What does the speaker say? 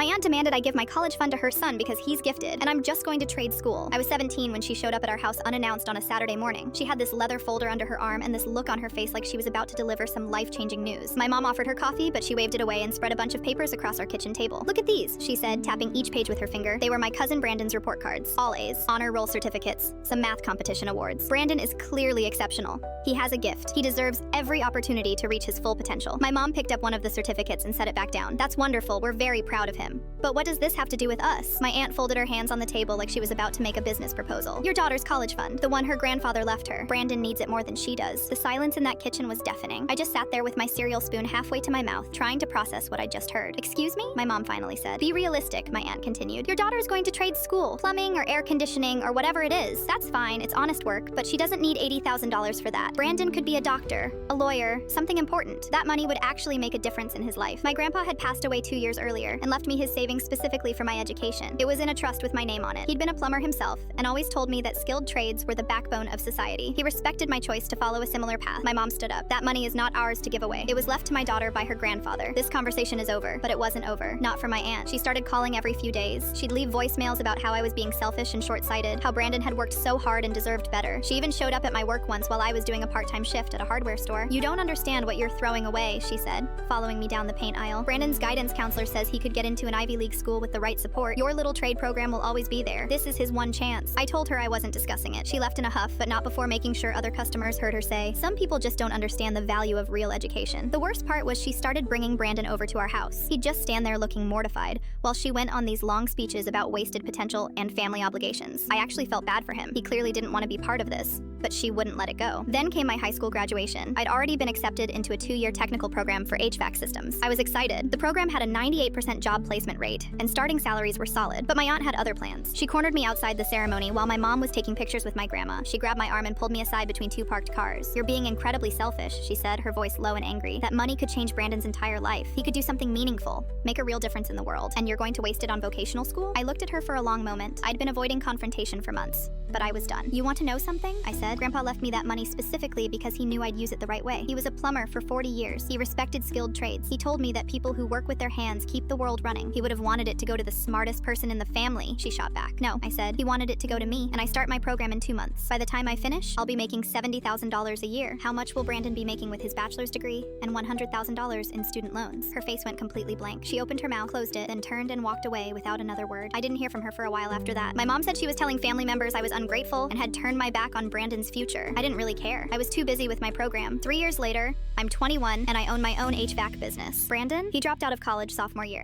My aunt demanded I give my college fund to her son because he's gifted, and I'm just going to trade school. I was 17 when she showed up at our house unannounced on a Saturday morning. She had this leather folder under her arm and this look on her face like she was about to deliver some life-changing news. My mom offered her coffee, but she waved it away and spread a bunch of papers across our kitchen table. "Look at these," she said, tapping each page with her finger. They were my cousin Brandon's report cards. All A's, honor roll certificates, some math competition awards. Brandon is clearly exceptional. He has a gift. He deserves every opportunity to reach his full potential. My mom picked up one of the certificates and set it back down. "That's wonderful. We're very proud of him. But what does this have to do with us?" My aunt folded her hands on the table like she was about to make a business proposal. "Your daughter's college fund, the one her grandfather left her. Brandon needs it more than she does." The silence in that kitchen was deafening. I just sat there with my cereal spoon halfway to my mouth, trying to process what I just heard. "Excuse me?" my mom finally said. "Be realistic," my aunt continued. "Your daughter's going to trade school, plumbing or air conditioning or whatever it is. That's fine, it's honest work, but she doesn't need $80,000 for that. Brandon could be a doctor, a lawyer, something important. That money would actually make a difference in his life." My grandpa had passed away 2 years earlier and left me his savings specifically for my education. It was in a trust with my name on it. He'd been a plumber himself and always told me that skilled trades were the backbone of society. He respected my choice to follow a similar path. My mom stood up. "That money is not ours to give away. It was left to my daughter by her grandfather. This conversation is over." But it wasn't over. Not for my aunt. She started calling every few days. She'd leave voicemails about how I was being selfish and short-sighted, how Brandon had worked so hard and deserved better. She even showed up at my work once while I was doing a part-time shift at a hardware store. "You don't understand what you're throwing away," she said, following me down the paint aisle. "Brandon's guidance counselor says he could get into an Ivy League school with the right support. Your little trade program will always be there. This is his one chance." I told her I wasn't discussing it. She left in a huff, but not before making sure other customers heard her say, "Some people just don't understand the value of real education." The worst part was she started bringing Brandon over to our house. He'd just stand there looking mortified, while she went on these long speeches about wasted potential and family obligations. I actually felt bad for him. He clearly didn't want to be part of this, but she wouldn't let it go. Then came my high school graduation. I'd already been accepted into a 2-year technical program for HVAC systems. I was excited. The program had a 98% job placement rate, and starting salaries were solid, but my aunt had other plans. She cornered me outside the ceremony while my mom was taking pictures with my grandma. She grabbed my arm and pulled me aside between 2 parked cars. "You're being incredibly selfish," she said, her voice low and angry. "That money could change Brandon's entire life. He could do something meaningful, make a real difference in the world, and you're going to waste it on vocational school?" I looked at her for a long moment. I'd been avoiding confrontation for months, but I was done. "You want to know something?" I said. "Grandpa left me that money specifically because he knew I'd use it the right way. He was a plumber for 40 years. He respected skilled trades. He told me that people who work with their hands keep the world running. He would have wanted it to go to the smartest person in the family," she shot back. "No," I said. "He wanted it to go to me, and I start my program in 2 months. By the time I finish, I'll be making $70,000 a year. How much will Brandon be making with his bachelor's degree and $100,000 in student loans?" Her face went completely blank. She opened her mouth, closed it, then turned and walked away without another word. I didn't hear from her for a while after that. My mom said she was telling family members I was ungrateful and had turned my back on Brandon's future. I didn't really care. I was too busy with my program. 3 years later, I'm 21 and I own my own HVAC business. Brandon? He dropped out of college sophomore year.